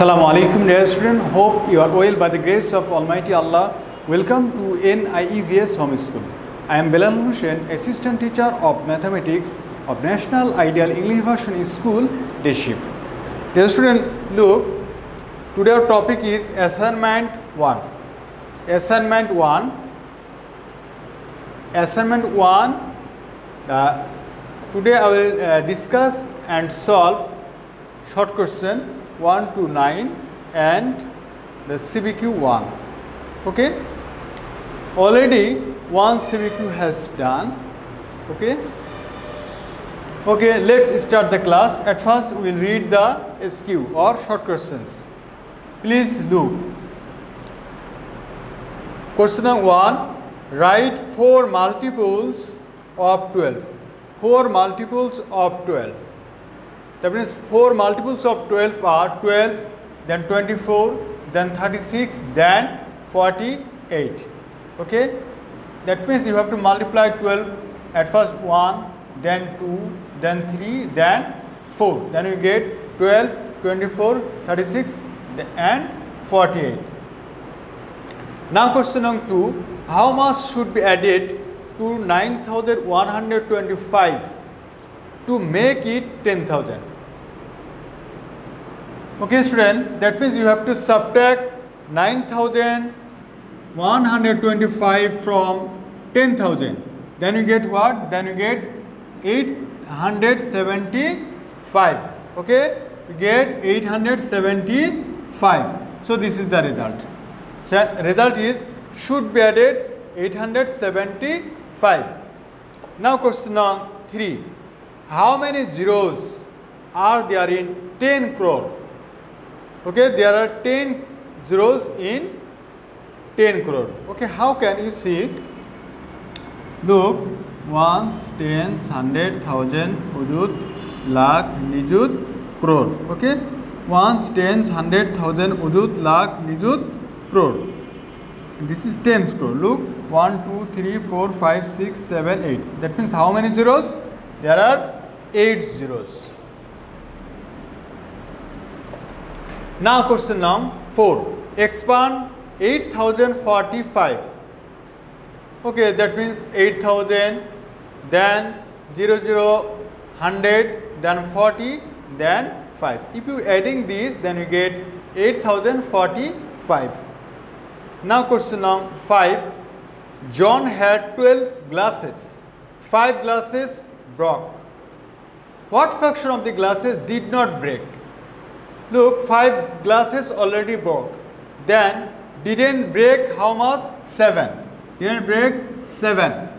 Assalamu alaikum dear student, hope you are well by the grace of Almighty Allah. Welcome to NIEVS Home School. I am Bilal Hussain, Assistant Teacher of Mathematics of National Ideal English Version School, Deship. Dear student, look, today our topic is Assignment 1. Assignment 1. Assignment 1, today I will discuss and solve short question 1 to 9 and the CBQ 1. Okay, already one CBQ has done. Okay, let's start the class. At first we will read the SQ or short questions. Please look. Question number 1, write 4 multiples of 12. 4 multiples of 12. That means 4 multiples of 12 are 12, then 24, then 36, then 48. Okay, that means you have to multiply 12 at first 1, then 2, then 3, then 4. Then you get 12, 24, 36 and 48. Now question number 2, how much should be added to 9125 to make it 10,000? Okay student, that means you have to subtract 9125 from 10,000. Then you get what? Then you get 875. Okay, you get 875. So this is the result. So result is should be added 875. Now question number 3. How many zeros are there in 10 crore? Okay, there are 10 zeros in 10 crore. Okay, how can you see? Look, ones, tens, hundred, thousand, ujut, lakh, nijut, crore. Okay, ones, tens, hundred, thousand, ujut, lakh, nijut, crore. This is 10 crore. Look, 1, 2, 3, 4, 5, 6, 7, 8. That means how many zeros? There are 8 zeros. Now question number 4. Expand 8045. Okay, that means 8000, then 00, 100, then 40, then 5. If you adding these, then you get 8045. Now question number 5. John had 12 glasses. 5 glasses broke. What fraction of the glasses did not break? Look, 5 glasses already broke. Then didn't break how much? 7. Didn't break 7.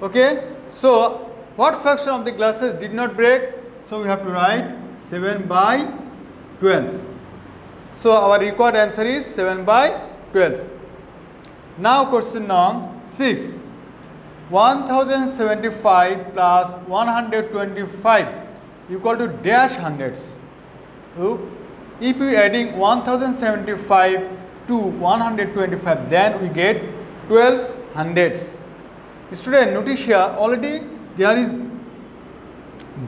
Okay. So what fraction of the glasses did not break? So we have to write 7 by 12. So our required answer is 7 by 12. Now question number 6. 1075 plus 125 equal to dash hundreds. Look, if you adding 1075 to 125, then we get 12 hundreds. Student, notice here already there is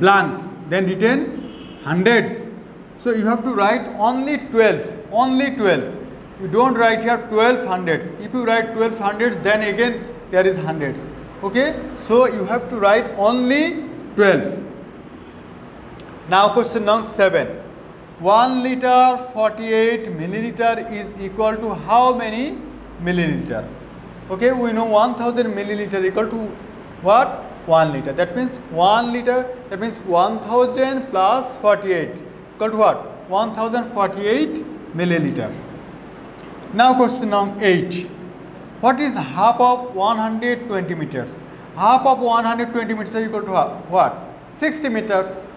blanks, then written hundreds. So you have to write only 12, only 12. You don't write here 12 hundreds. If you write 12 hundreds, then again there is hundreds. Okay, so you have to write only 12. Now question number 7. 1 liter 48 milliliter is equal to how many milliliter? Okay, we know 1000 milliliter equal to what? 1 liter. That means 1 liter, that means 1000 plus 48 equal to what? 1048 milliliter. Now question number 8. What is half of 120 meters? Half of 120 meters is equal to what? 60 meters.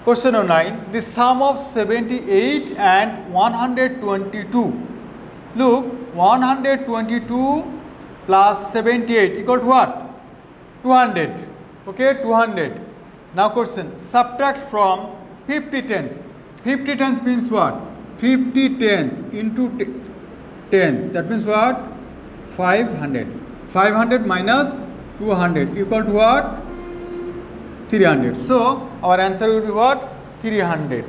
Question number 9. The sum of 78 and 122. Look, 122 plus 78 equal to what? 200. Okay, 200. Now question, subtract from 50 tens. 50 tens means what? 50 tens into tens. That means what? 500. 500 minus 200 equal to what? 300. So our answer will be what? 300.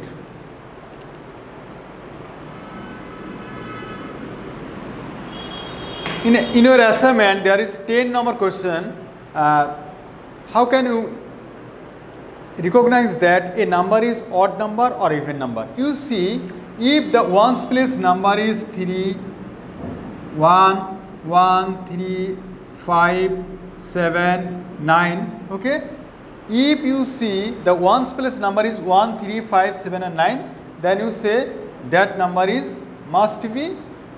In your assignment, there is 10 number question. How can you recognize that a number is odd number or even number? You see, if the ones place number is 3, 1, 1, 3, 5, 7, 9, okay? If you see the ones place number is 1, 3, 5, 7 and 9, then you say that number is must be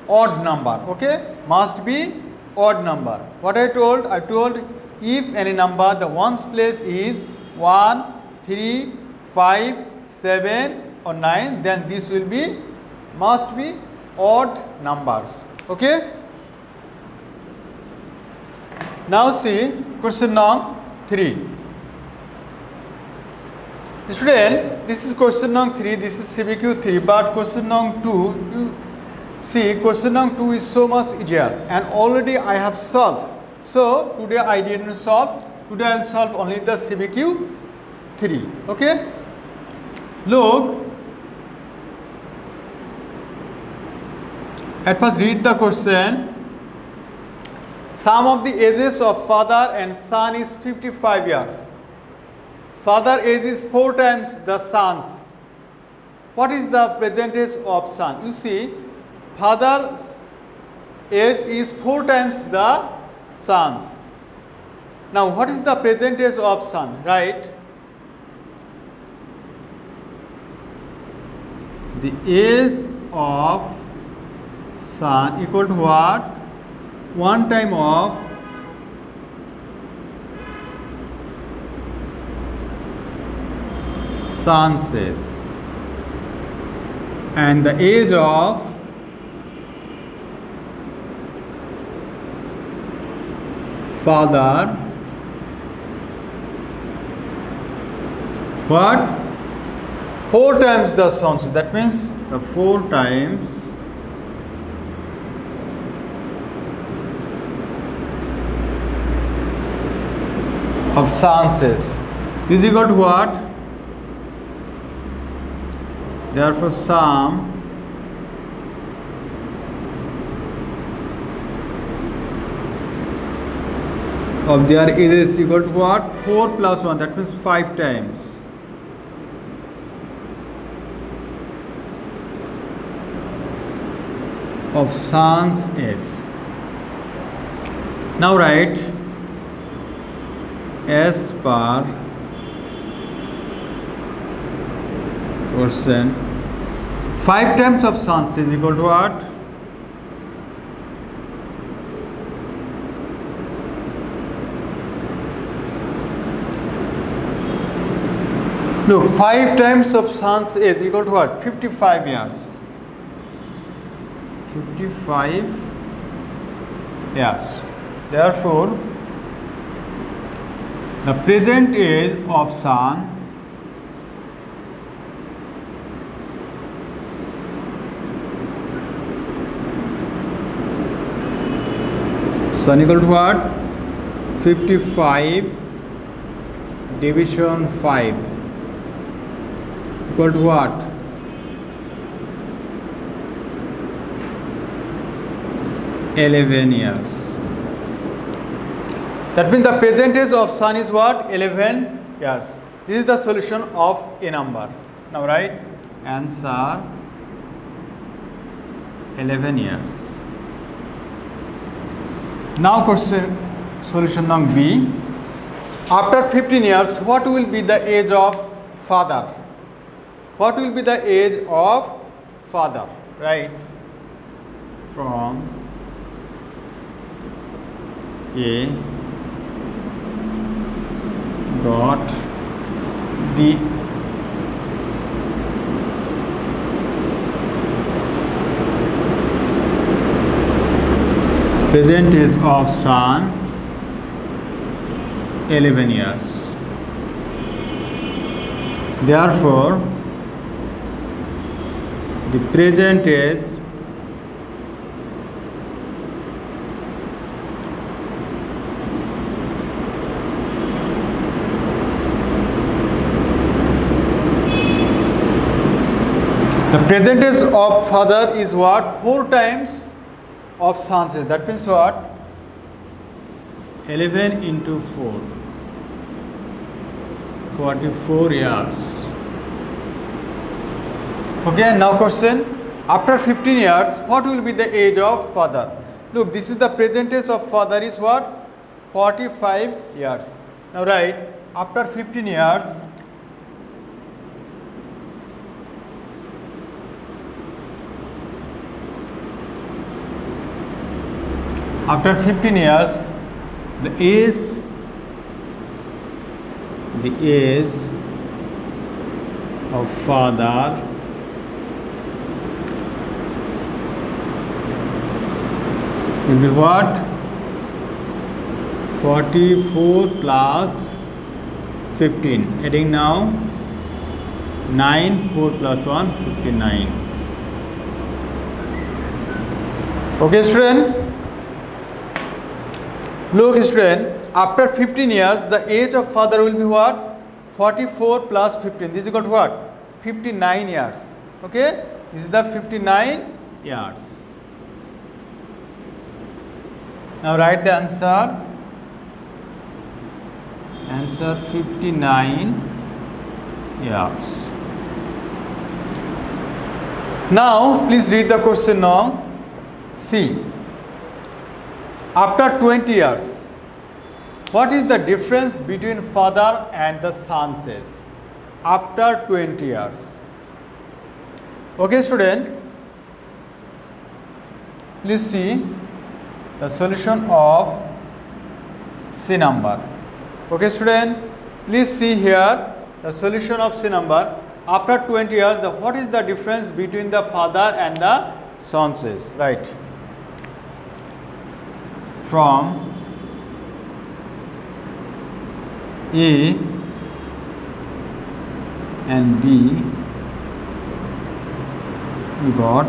odd number, okay? Must be odd number. What I told? I told if any number the ones place is 1, 3, 5, 7 or 9, then this will be must be odd numbers, okay? Now see question number 3. Student, this is question number 3, this is CBQ 3, but question number 2, you see question number 2 is so much easier and already I have solved. So today I didn't solve, today I will solve only the CBQ 3, okay? Look, at first read the question. Sum of the ages of father and son is 55 years. Father age is 4 times the son's. What is the present age of son? You see, father's age is 4 times the son's. Now, what is the present age of son? Right? The age of son equal to what? 1 time of son's age, and the age of father, what? 4 times the son's. That means the 4 times of son's age is equal to what? Therefore, sum of their age is equal to what? 4 plus 1, that means 5 times. Of son's age. Now write as per question, 5 times of son's is equal to what? Look, 5 times of son's is equal to what? 55 years. 55 years. Therefore, the present age of son equal to what? 55 division 5 equal to what? 11 years. That means the present age of son is what? 11 years. This is the solution of a number. Now write answer 11 years. Now question solution number B. After 15 years, what will be the age of father? What will be the age of father? Right? From A got the present age of son 11 years. Therefore, the present age of father is what? 4 times of sons is, that means what? 11 into 4, 44 years. Okay, now question. After 15 years, what will be the age of father? Look, this is the present age of father is what? 45 years. Now write, after 15 years, after 15 years, the age of father will be what? 44 plus 15. Adding now 9, 4 plus 1, 59. Okay, student. Look, student, after 15 years, the age of father will be what? 44 plus 15. This is equal to what? 59 years. Okay? This is the 59 years. Now write the answer. Answer 59 years. Now, please read the question now. See. After 20 years, what is the difference between father and the sons? After 20 years. Okay, student, please see the solution of C number. Okay, student, please see here the solution of C number. After 20 years, what is the difference between the father and the sons? Right. From A and B, we got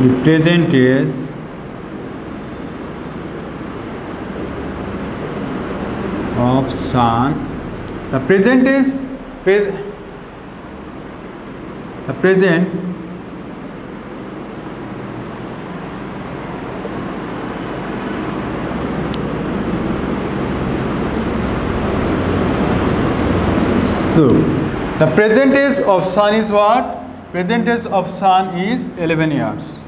the present age of son. The present is the present the present age of son is what? Present age of son is 11 years.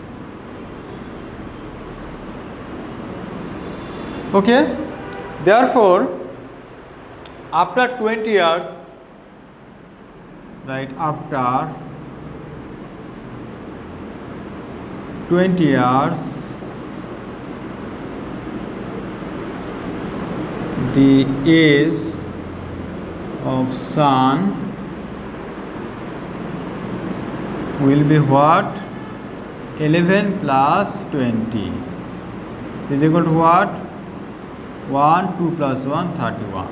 Okay? Therefore, after 20 years, right, after 20 years, the age of son will be what? 11 plus 20 is equal to what? 1, 2 plus 1, 31.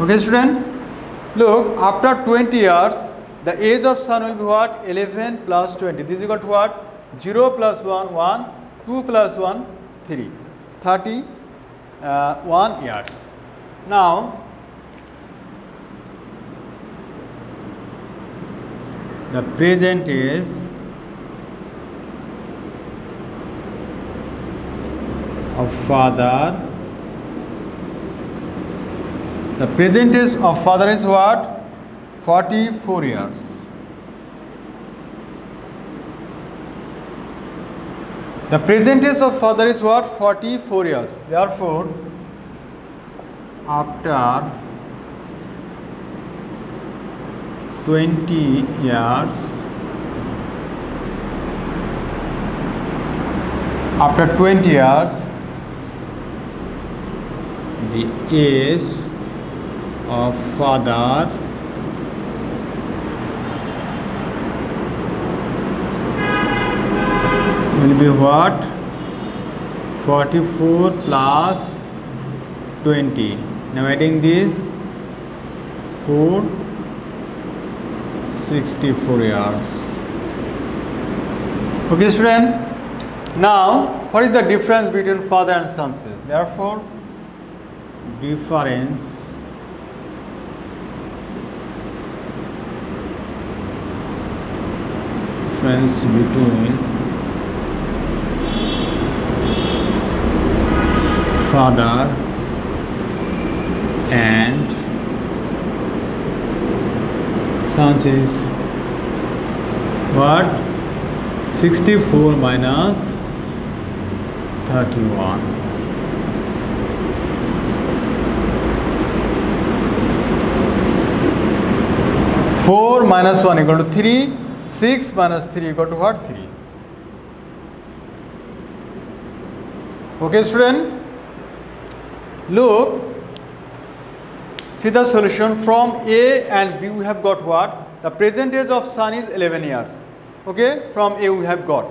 Okay, student? Look, after 20 years, the age of son will be what? 11 plus 20. This is equal to what? 0 plus 1, 1, 2 plus 1, 3. 31 years. Now, the present age of father. The present age of father is what? 44 years. The present age of father is what? 44 years. Therefore, after 20 years, after 20 years, the age of father will be what? 44 plus 20. Now adding this, 64 years. Okay, student. Now, what is the difference between father and sons? Therefore, difference difference between father and son is what? 64 minus 31. 4 minus 1 equal to 3. 6 minus 3 equal to what? 3. Okay, student? Look, see the solution. From A and B we have got what? The present age of son is 11 years. Okay, from A we have got.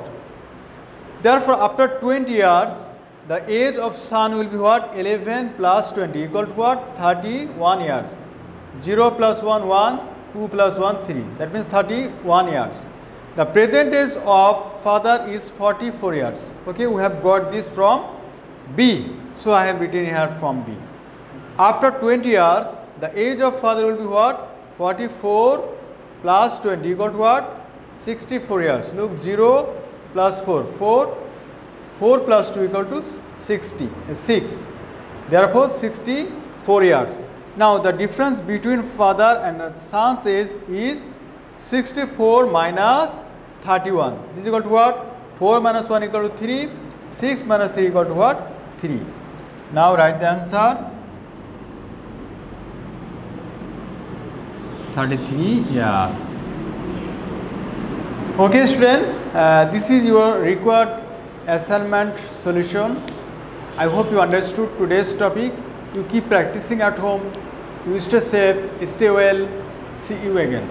Therefore, after 20 years, the age of son will be what? 11 plus 20 equal to what? 31 years. 0 plus 1, 1. 2 plus 1, 3. That means 31 years. The present age of father is 44 years. Okay, we have got this from B. So, I have written here from B. After 20 years, the age of father will be what? 44 plus 20 equal to what? 64 years. Look, 0 plus 4. 4 plus 2 equal to 6. Therefore, 64 years. Now, the difference between father and the son's age is 64 minus 31. This is equal to what? 4 minus 1 equal to 3. 6 minus 3 equal to what? 3. Now, write the answer. 33 years. Okay, student. This is your required assignment solution. I hope you understood today's topic. You keep practicing at home. You stay safe, stay well. See you again.